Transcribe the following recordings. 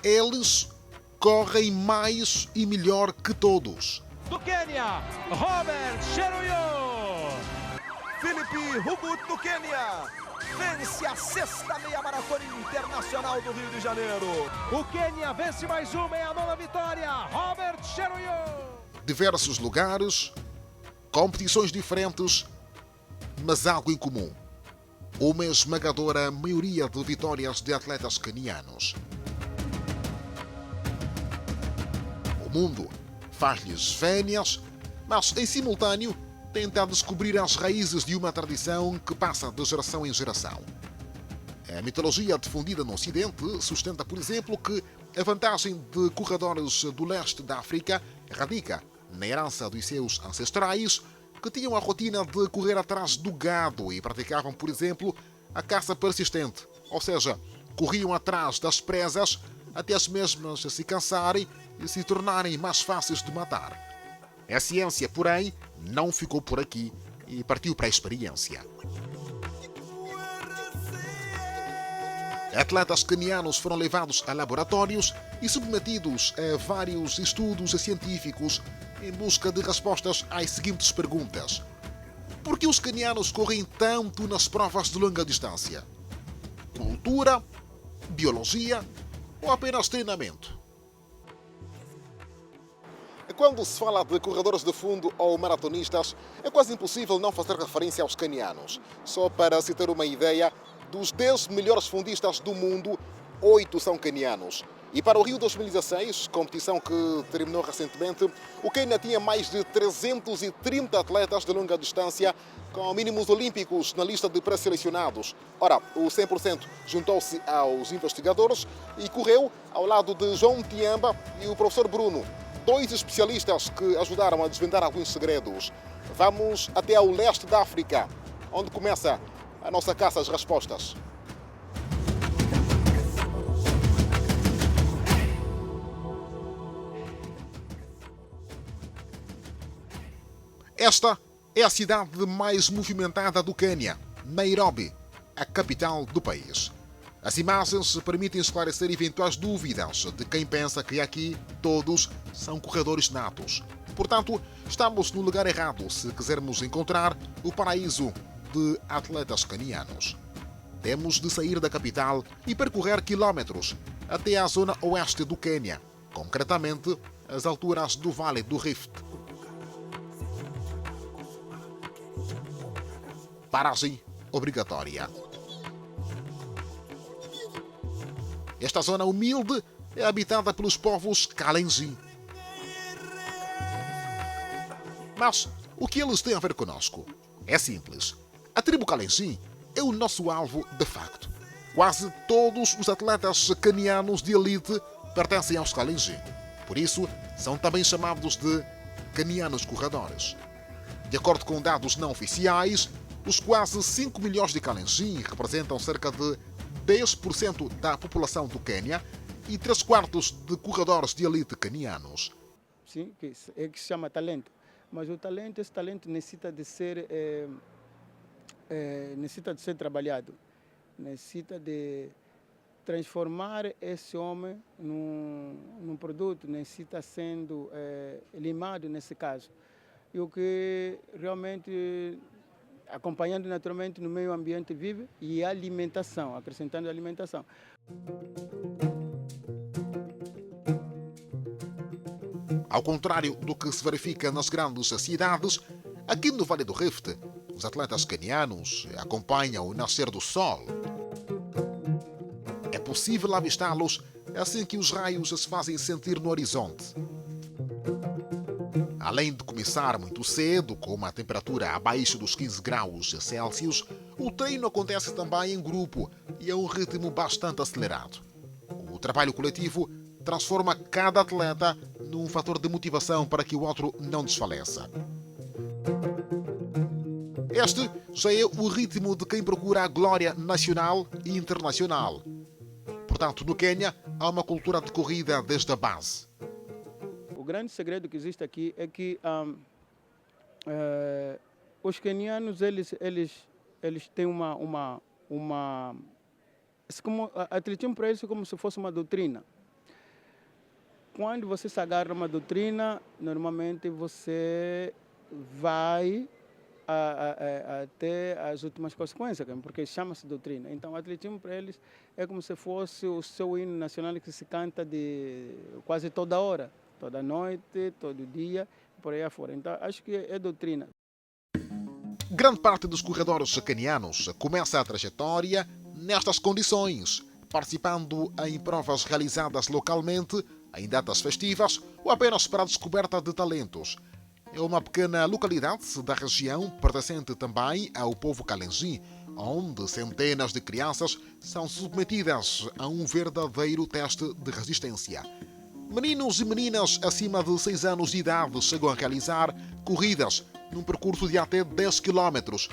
Eles correm mais e melhor que todos. Do Quênia, Robert Cheruiyot. Filipe Hugut do Quênia vence a 6ª meia maratona internacional do Rio de Janeiro. O Quênia vence mais uma, é a 9ª vitória, Robert Cheruiyot. Diversos lugares, competições diferentes, mas algo em comum. Uma esmagadora maioria de vitórias de atletas quenianos. O mundo faz-lhes vénias, mas em simultâneo tenta descobrir as raízes de uma tradição que passa de geração em geração. A mitologia difundida no Ocidente sustenta, por exemplo, que a vantagem de corredores do leste da África radica na herança dos seus ancestrais, que tinham a rotina de correr atrás do gado e praticavam, por exemplo, a caça persistente, ou seja, corriam atrás das presas até as mesmas se cansarem e se tornarem mais fáceis de matar. A ciência, porém, não ficou por aqui e partiu para a experiência. Atletas quenianos foram levados a laboratórios e submetidos a vários estudos científicos em busca de respostas às seguintes perguntas. Por que os quenianos correm tanto nas provas de longa distância? Cultura? Biologia? Ou apenas treinamento? Quando se fala de corredores de fundo ou maratonistas, é quase impossível não fazer referência aos quenianos. Só para se ter uma ideia, dos 10 melhores fundistas do mundo, 8 são quenianos. E para o Rio 2016, competição que terminou recentemente, o Quênia tinha mais de 330 atletas de longa distância com mínimos olímpicos na lista de pré-selecionados. Ora, o 100% juntou-se aos investigadores e correu ao lado de João Tiamba e o professor Bruno, 2 especialistas que ajudaram a desvendar alguns segredos. Vamos até ao leste da África, onde começa a nossa caça às respostas. Esta é a cidade mais movimentada do Quênia, Nairobi, a capital do país. As imagens permitem esclarecer eventuais dúvidas de quem pensa que aqui todos são corredores natos. Portanto, estamos no lugar errado se quisermos encontrar o paraíso de atletas quenianos. Temos de sair da capital e percorrer quilómetros até à zona oeste do Quênia, concretamente as alturas do Vale do Rift. Paragem obrigatória. Esta zona humilde é habitada pelos povos Kalenjin. Mas o que eles têm a ver conosco? É simples. A tribo Kalenjin é o nosso alvo de facto. Quase todos os atletas quenianos de elite pertencem aos Kalenjin. Por isso, são também chamados de quenianos corredores. De acordo com dados não oficiais, os quase 5 milhões de Kalenjin representam cerca de 10% da população do Quênia e 3/4 de corredores de elite quenianos. Sim, que se chama talento. Mas esse talento necessita de ser trabalhado. Necessita de transformar esse homem num produto, necessita sendo limado nesse caso. E o que realmente, acompanhando naturalmente no meio ambiente vive, e a alimentação, acrescentando a alimentação. Ao contrário do que se verifica nas grandes cidades, aqui no Vale do Rift, os atletas quenianos acompanham o nascer do sol. É possível avistá-los assim que os raios se fazem sentir no horizonte. Além de começar muito cedo, com uma temperatura abaixo dos 15 graus Celsius, o treino acontece também em grupo e a um ritmo bastante acelerado. O trabalho coletivo transforma cada atleta num fator de motivação para que o outro não desfaleça. Este já é o ritmo de quem procura a glória nacional e internacional. Portanto, no Quênia, há uma cultura de corrida desde a base. O grande segredo que existe aqui é que os quenianos eles têm como atletismo para eles é como se fosse uma doutrina. quando você se agarra a uma doutrina, normalmente você vai até as últimas consequências, porque chama-se doutrina. Então, o atletismo para eles é como se fosse o seu hino nacional que se canta de quase toda hora, toda noite, todo dia, por aí afora. Então, acho que é doutrina. Grande parte dos corredores quenianos começa a trajetória nestas condições, participando em provas realizadas localmente, em datas festivas ou apenas para a descoberta de talentos. É uma pequena localidade da região, pertencente também ao povo Kalenjin, onde centenas de crianças são submetidas a um verdadeiro teste de resistência. Meninos e meninas acima de 6 anos de idade chegam a realizar corridas num percurso de até 10 km,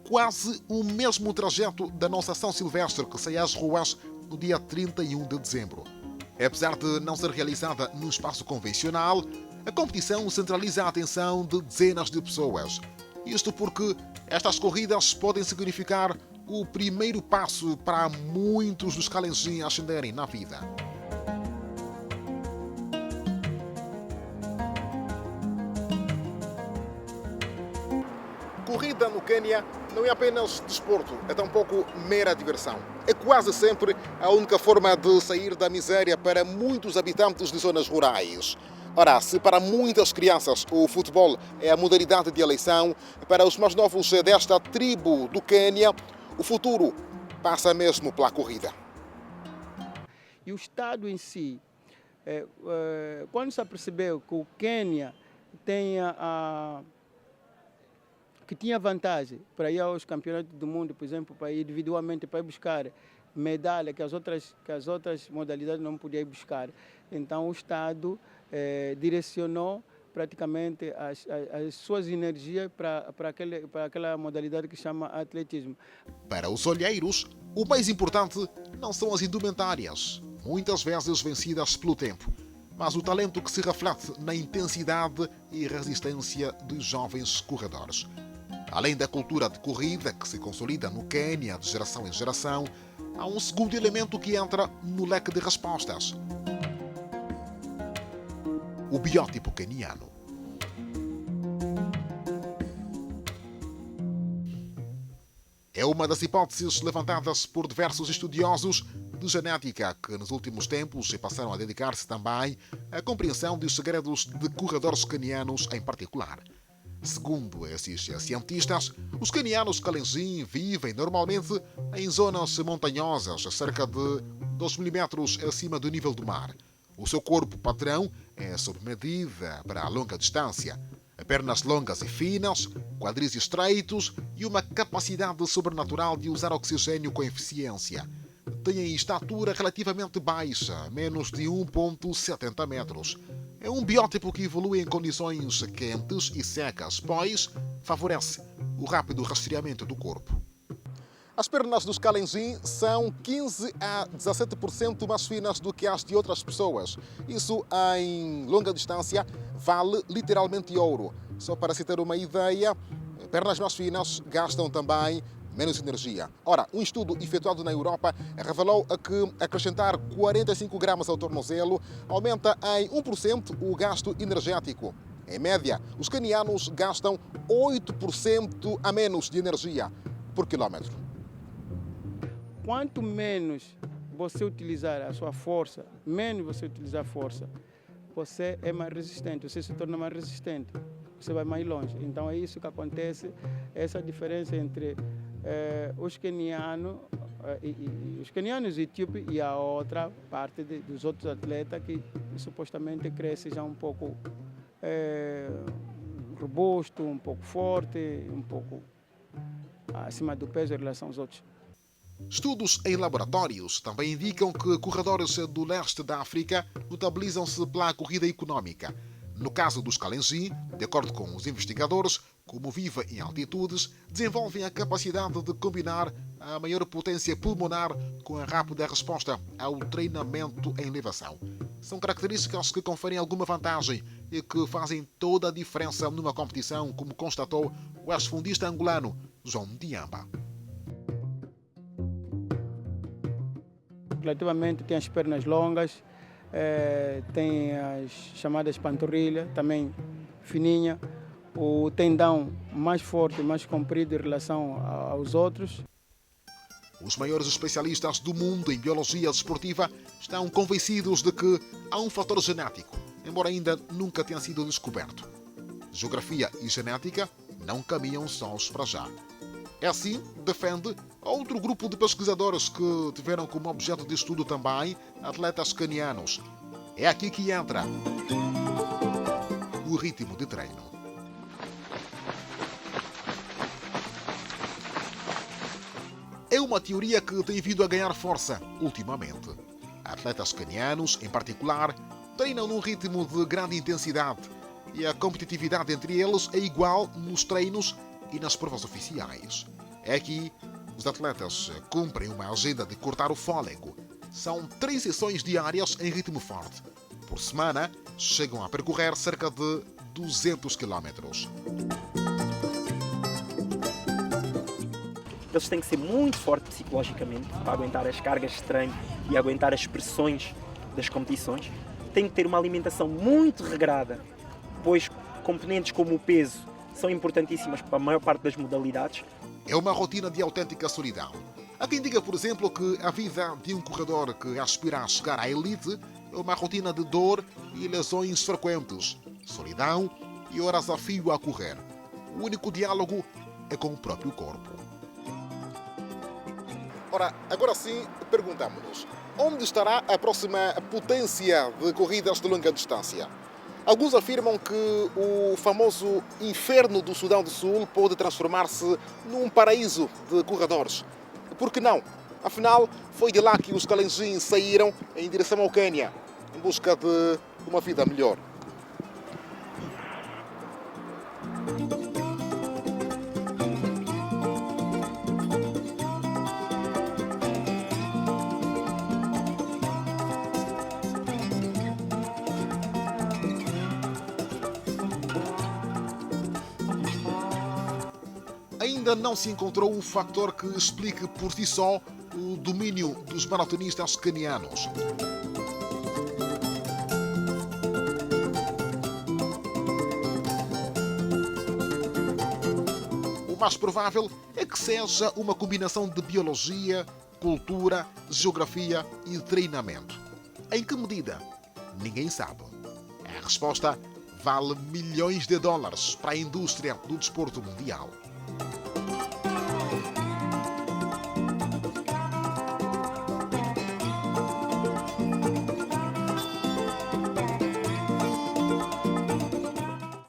quase o mesmo trajeto da nossa São Silvestre que sai às ruas no dia 31 de dezembro. Apesar de não ser realizada num espaço convencional, a competição centraliza a atenção de dezenas de pessoas. Isto porque estas corridas podem significar o primeiro passo para muitos dos Kalenjin ascenderem na vida. Corrida no Quênia não é apenas desporto, é tampouco mera diversão. É quase sempre a única forma de sair da miséria para muitos habitantes de zonas rurais. Ora, se para muitas crianças o futebol é a modalidade de eleição, para os mais novos desta tribo do Quênia, o futuro passa mesmo pela corrida. E o Estado em si, quando se percebeu que o Quênia que tinha vantagem para ir aos campeonatos do mundo, por exemplo, para ir individualmente para ir buscar medalha que as outras modalidades não podiam ir buscar. Então o Estado direcionou praticamente as suas energias para aquela modalidade que chama atletismo. Para os olheiros, o mais importante não são as indumentárias, muitas vezes vencidas pelo tempo, mas o talento que se reflete na intensidade e resistência dos jovens corredores. Além da cultura de corrida que se consolida no Quênia de geração em geração, há um segundo elemento que entra no leque de respostas: o biótipo queniano. É uma das hipóteses levantadas por diversos estudiosos de genética que nos últimos tempos passaram a dedicar-se também à compreensão dos segredos de corredores quenianos em particular. Segundo esses cientistas, os quenianos Kalenjin vivem normalmente em zonas montanhosas, cerca de 2.000 metros acima do nível do mar. O seu corpo padrão é sob medida para a longa distância. Pernas longas e finas, quadris estreitos e uma capacidade sobrenatural de usar oxigênio com eficiência. Têm estatura relativamente baixa, menos de 1,70 metros. É um biótipo que evolui em condições quentes e secas, pois favorece o rápido resfriamento do corpo. As pernas dos Kalenjin são 15 a 17% mais finas do que as de outras pessoas. Isso, em longa distância, vale literalmente ouro. Só para se ter uma ideia, pernas mais finas gastam também menos energia. Ora, um estudo efetuado na Europa revelou que acrescentar 45 gramas ao tornozelo aumenta em 1% o gasto energético. Em média, os quenianos gastam 8% a menos de energia por quilômetro. Quanto menos você utilizar a sua força, menos você utilizar a força, você é mais resistente, você se torna mais resistente, você vai mais longe. Então é isso que acontece, essa diferença entre os quenianos e etíopes e a outra parte dos outros atletas que supostamente crescem já um pouco robusto, um pouco forte, um pouco acima do peso em relação aos outros. Estudos em laboratórios também indicam que corredores do leste da África notabilizam-se pela corrida económica. No caso dos Kalenjin, de acordo com os investigadores, como vivem em altitudes, desenvolvem a capacidade de combinar a maior potência pulmonar com a rápida resposta ao treinamento em elevação. São características que conferem alguma vantagem e que fazem toda a diferença numa competição, como constatou o ex-fundista angolano João Diamba. Relativamente tem as pernas longas, tem as chamadas panturrilha, também fininha, o tendão mais forte, mais comprido em relação aos outros. Os maiores especialistas do mundo em biologia desportiva estão convencidos de que há um fator genético, embora ainda nunca tenha sido descoberto. Geografia e genética não caminham sós para já. É assim, defende outro grupo de pesquisadores que tiveram como objeto de estudo também atletas canianos. É aqui que entra o ritmo de treino. É uma teoria que tem vindo a ganhar força ultimamente. Atletas canianos, em particular, treinam num ritmo de grande intensidade e a competitividade entre eles é igual nos treinos e nas provas oficiais. É aqui os atletas cumprem uma agenda de cortar o fôlego. São 3 sessões diárias em ritmo forte. Por semana, chegam a percorrer cerca de 200 quilómetros. Eles têm que ser muito fortes psicologicamente para aguentar as cargas de treino e aguentar as pressões das competições. Têm que ter uma alimentação muito regrada, pois componentes como o peso são importantíssimas para a maior parte das modalidades. É uma rotina de autêntica solidão. Há quem diga, por exemplo, que a vida de um corredor que aspira a chegar à elite é uma rotina de dor e lesões frequentes, solidão e horas a fio a correr. O único diálogo é com o próprio corpo. Ora, agora sim, perguntamos-nos, onde estará a próxima potência de corridas de longa distância? Alguns afirmam que o famoso inferno do Sudão do Sul pode transformar-se num paraíso de corredores. Por que não? Afinal, foi de lá que os Kalenjin saíram em direção ao Quênia, em busca de uma vida melhor. Ainda não se encontrou um fator que explique por si só o domínio dos maratonistas quenianos. O mais provável é que seja uma combinação de biologia, cultura, geografia e treinamento. Em que medida? Ninguém sabe. A resposta vale milhões de dólares para a indústria do desporto mundial.